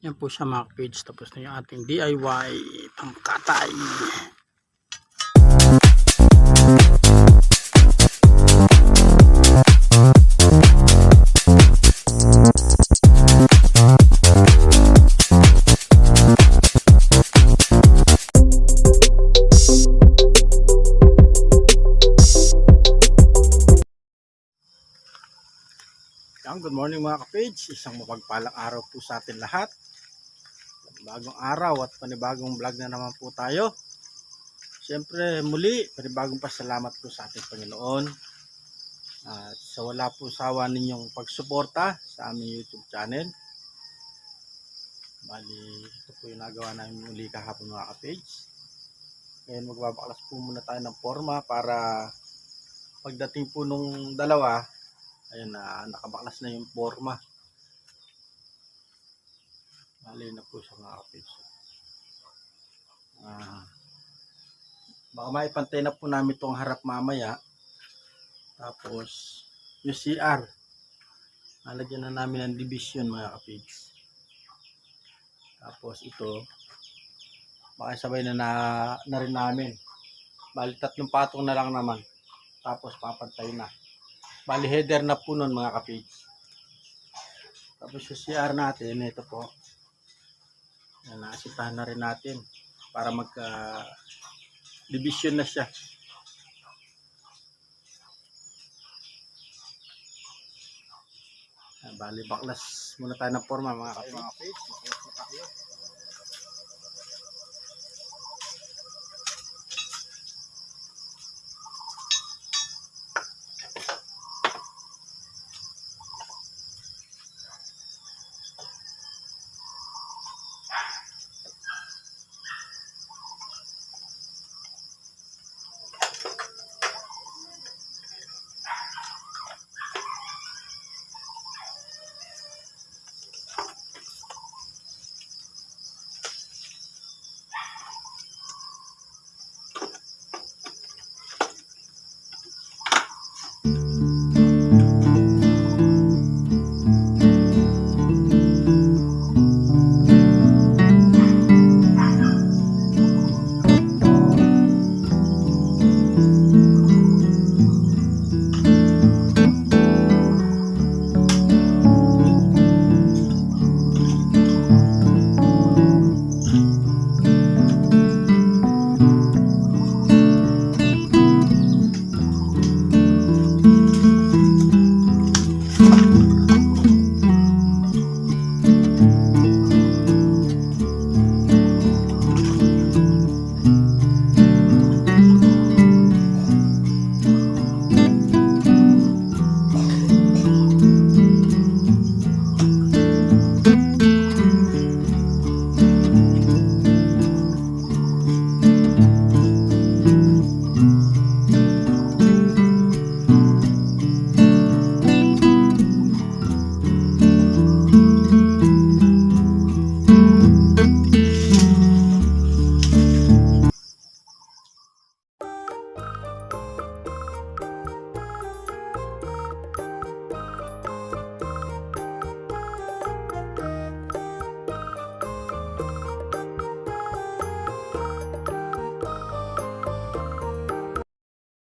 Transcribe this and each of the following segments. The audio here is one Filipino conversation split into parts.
Yan po siya mga page. Tapos na yung ating DIY pangkatay. Good morning mga ka-page, isang mapagpalang araw po sa atin lahat. Panibagong araw at panibagong vlog na naman po tayo. Siyempre muli, panibagong pasalamat po sa ating Panginoon. Sa wala po sawa ninyong pagsuporta sa aming YouTube channel. Bali, ito po yung nagawa namin muli kahapon mga ka-page. Ngayon magbabaklas po muna tayo ng forma para pagdating po nung dalawa, ayun na, nakabaklas na yung forma. Bali na po siya mga kapits. Baka maipantay na po namin itong harap mamaya. Tapos yung CR, nalagyan na namin ng division mga kapits. Tapos ito, makasabay na rin namin. Bali 3 patong na lang naman. Tapos papantay na. Bali header na po nun mga kapage. Tapos yung CR natin, ito po. Yan, naasitahan na rin natin para magka division na siya. Bali baklas muna tayo ng forma mga kapage.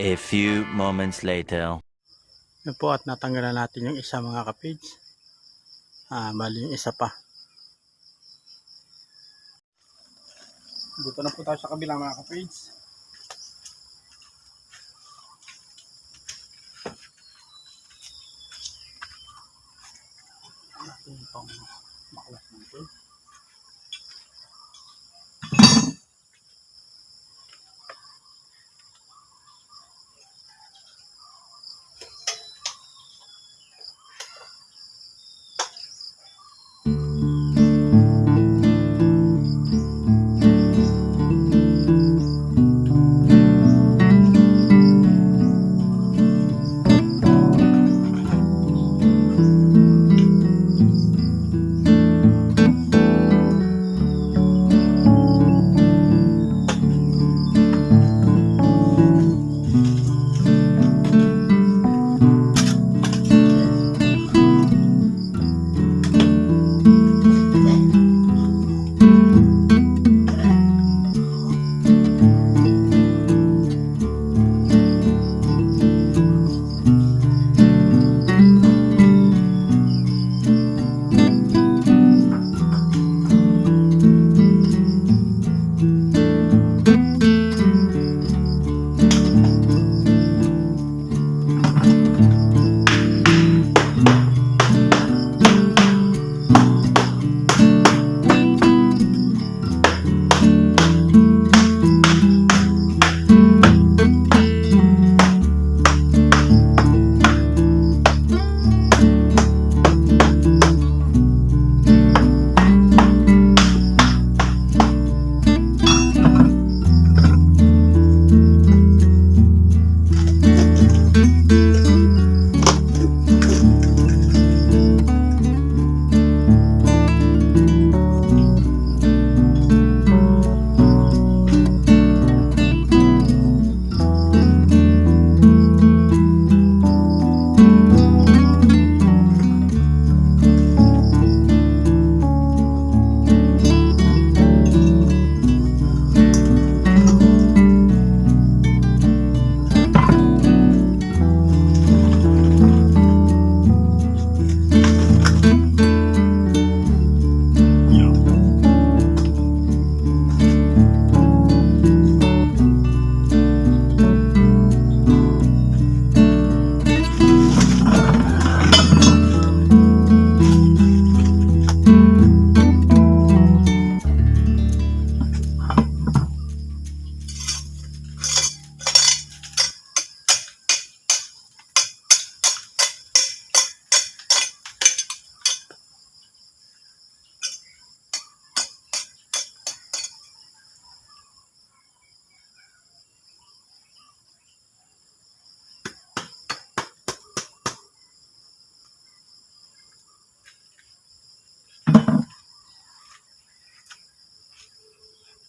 A few moments later. Yan po, at natanggalan natin yung isa mga kapage. Bali yung isa pa. Dito na po tayo sa kabila mga kapage. Natin itong maklas natin.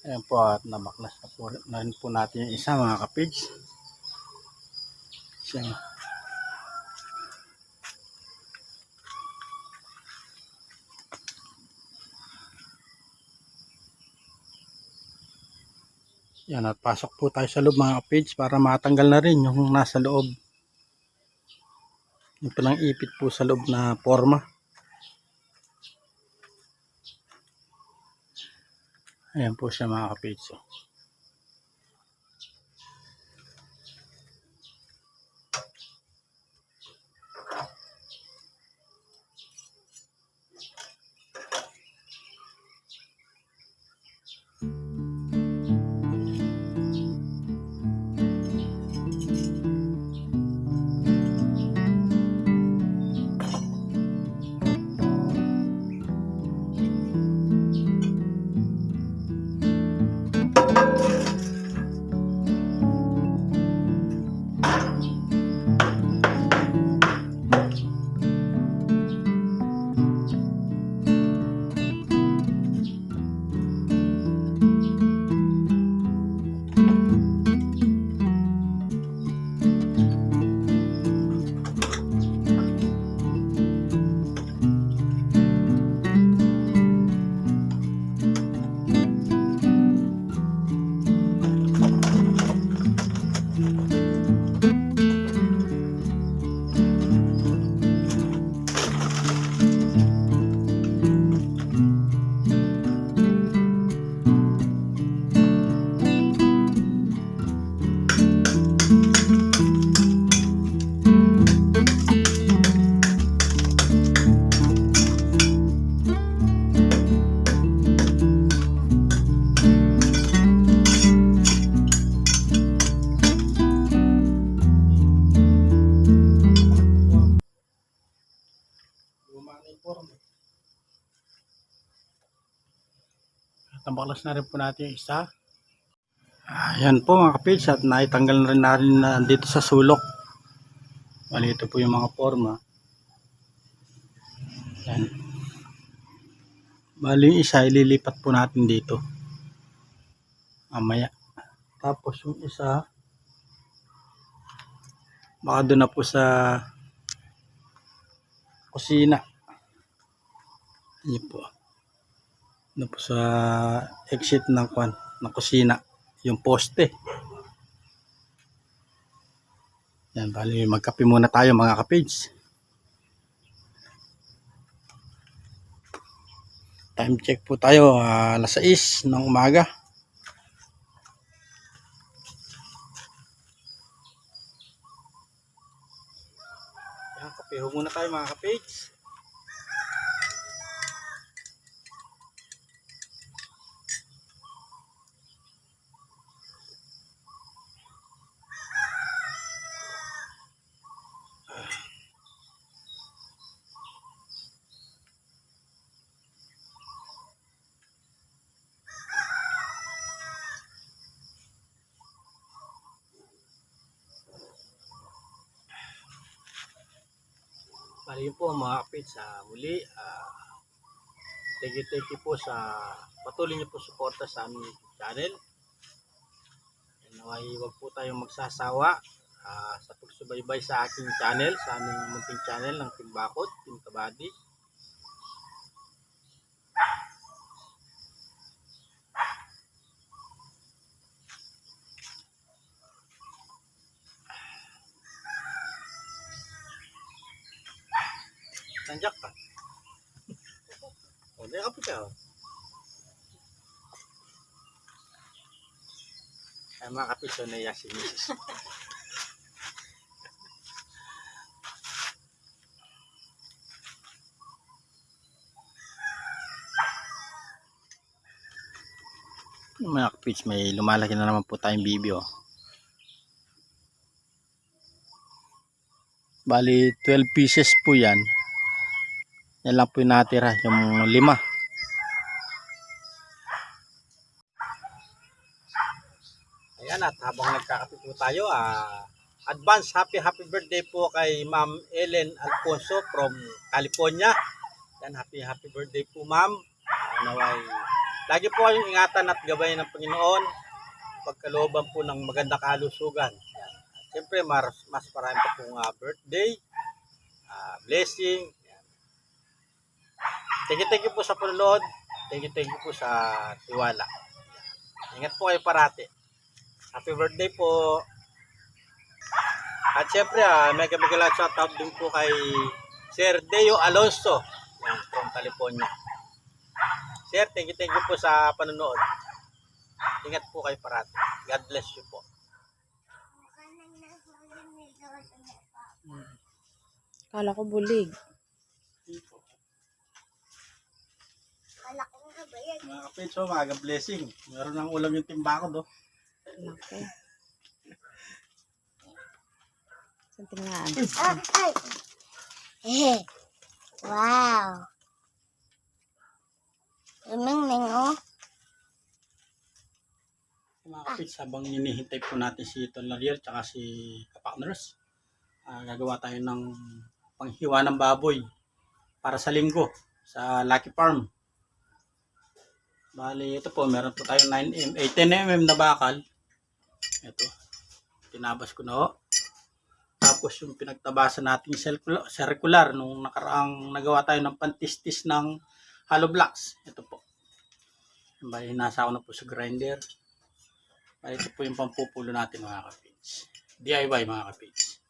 Ayan po, at nabaklas na po na rin po natin yung isa mga kapage. Siya. Yan, at pasok po tayo sa loob mga kapage para matanggal na rin yung nasa loob. Yung palang ipit po sa loob na forma. Ayan po siya mga kapage. Nabaklas na rin po natin yung isa. Ayan po mga kapage, at naitanggal na rin natin dito sa sulok. Bali, ito po yung mga forma. Ayan. Bali yung isa ililipat po natin dito mamaya. Tapos yung isa baka doon na po sa kusina. Ayan po. Doon po sa exit ng kusina. Yung poste. Yan, bali magkape muna tayo mga kapage. Time check po tayo, alas 6 ng umaga. Yan, kape muna tayo mga kapage. Bali yun po mga kapage, muli thank you po sa patuloy niyo po suporta sa aming channel. Naway huwag po tayong magsasawa sa pagsubaybay sa aking channel, sa aming munting channel ng Team Bakod, Team Kabady. Nandiyak ka. O, nandiyak ka po. Ay mga kapiso na iya si Mrs. Mga kapits, may lumalaki na naman po tayong bibi. Bali 12 pieces po yan. Yan lang po yung natira, yung 5. Ayan, at habang nagkakape po tayo, advance happy birthday po kay Ma'am Ellen Alfonso from California. Yan, happy birthday po ma'am. Naway Lagi po kayong ingatan at gabayan ng Panginoon pagkalooban po ng magandang kalusugan. Yan. Siyempre, mas marami pa pong birthday, blessing. Yan. Thank you po sa panonood. Thank you po sa tiwala. Ingat po kayo parati. Happy birthday po. At syempre, mega shoutout din po kay Sir Deo Alonso. Yan, from California. Sir, thank you po sa panonood. Ingat po kayo parati. God bless you po. Kala ko bulig. Mga kapitso, mga blessing. Meron ng ulam yung timba ko, do. Laki. Saan tingnan? Wow. Luming oh. Mga kapitso, habang hinihintay po natin si Ton Lariel tsaka si Kapakners, gagawa tayo ng panghiwa ng baboy para sa linggo sa Lucky Farm. Bali, ito po, meron po tayong 10 mm na bakal. Ito, tinabas ko na ho. Tapos yung pinagtabasan natin circular nung nakaraang nagawa tayo ng pantistis ng hollow blocks. Ito po. Bali, nasa ako na po sa grinder. Bali, ito po yung pampupulo natin mga kapits. DIY mga kapits.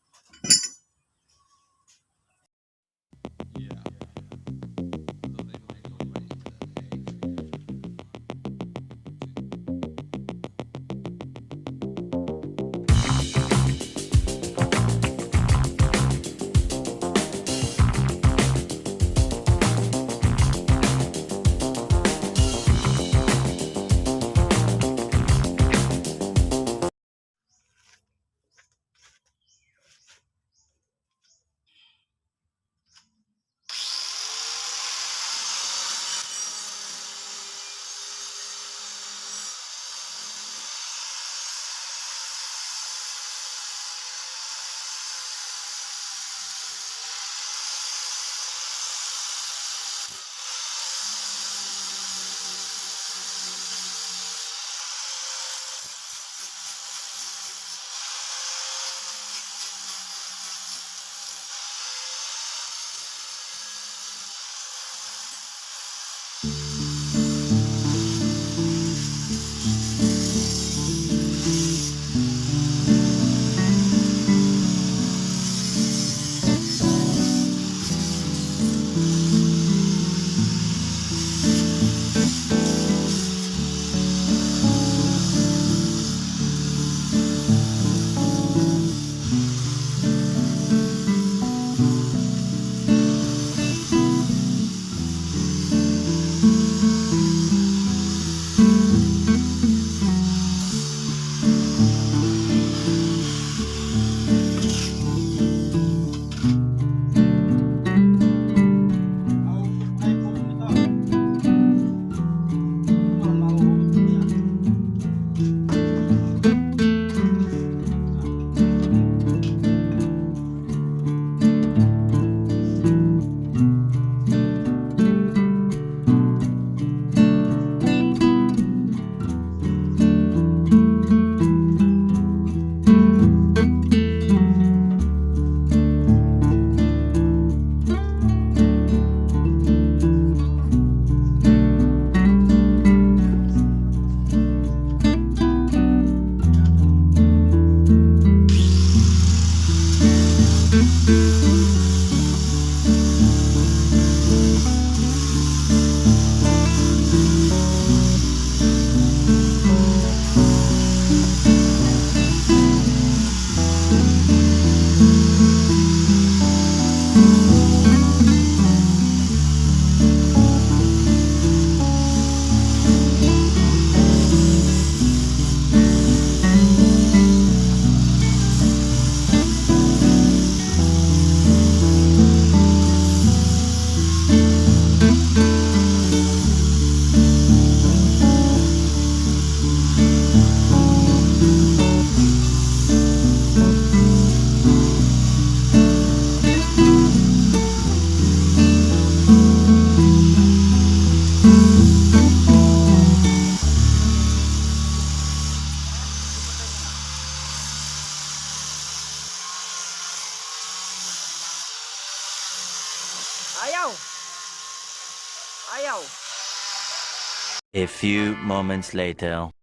A few moments later.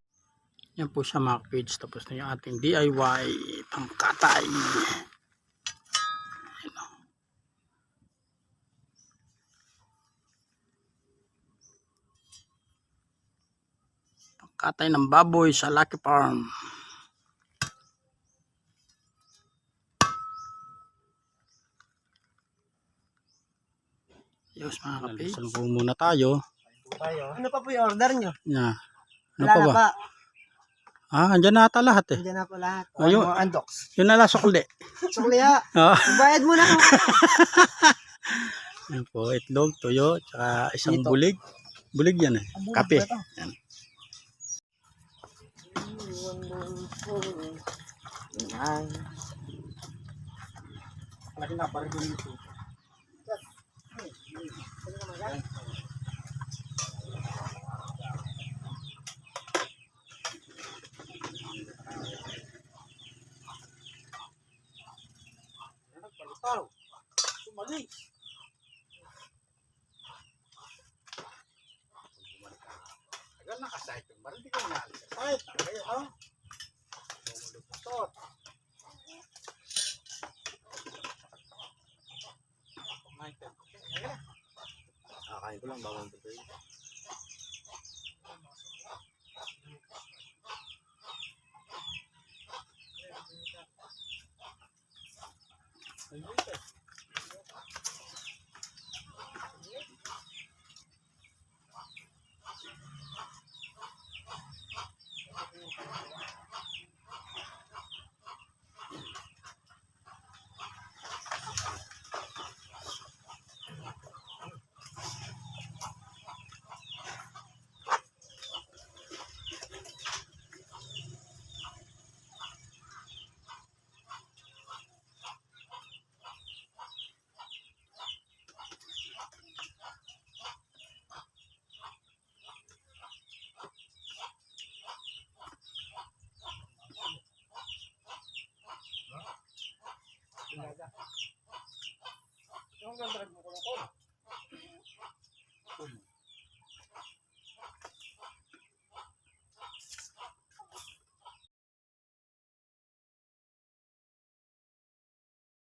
Yan po siya mga page. Tapos na yung ating DIY pangkatay. Pangkatay ng baboy sa Lucky Farm. Yes mga kapage. Salubong muna tayo. Ano pa po yung order nyo? Yeah. Ano Wala pa na ba? pa. Andyan na ata lahat eh. Nandiyan na po lahat. Ayun. Mga undocs. Yun na lang sukli. Sukliya. Ah. Bayad mo na. Yan po, itlog, tuyo, tsaka isang Dito. bulig. Bulig yan eh. Kape. Ito. Yan. Lagi na, parang dito. Palitaw. Sumali. Tagal na kasahit yung barang. Hindi ko naalis sa sahit. Kaya ha? Lumulusot. Kakain ko lang bawang pagkain.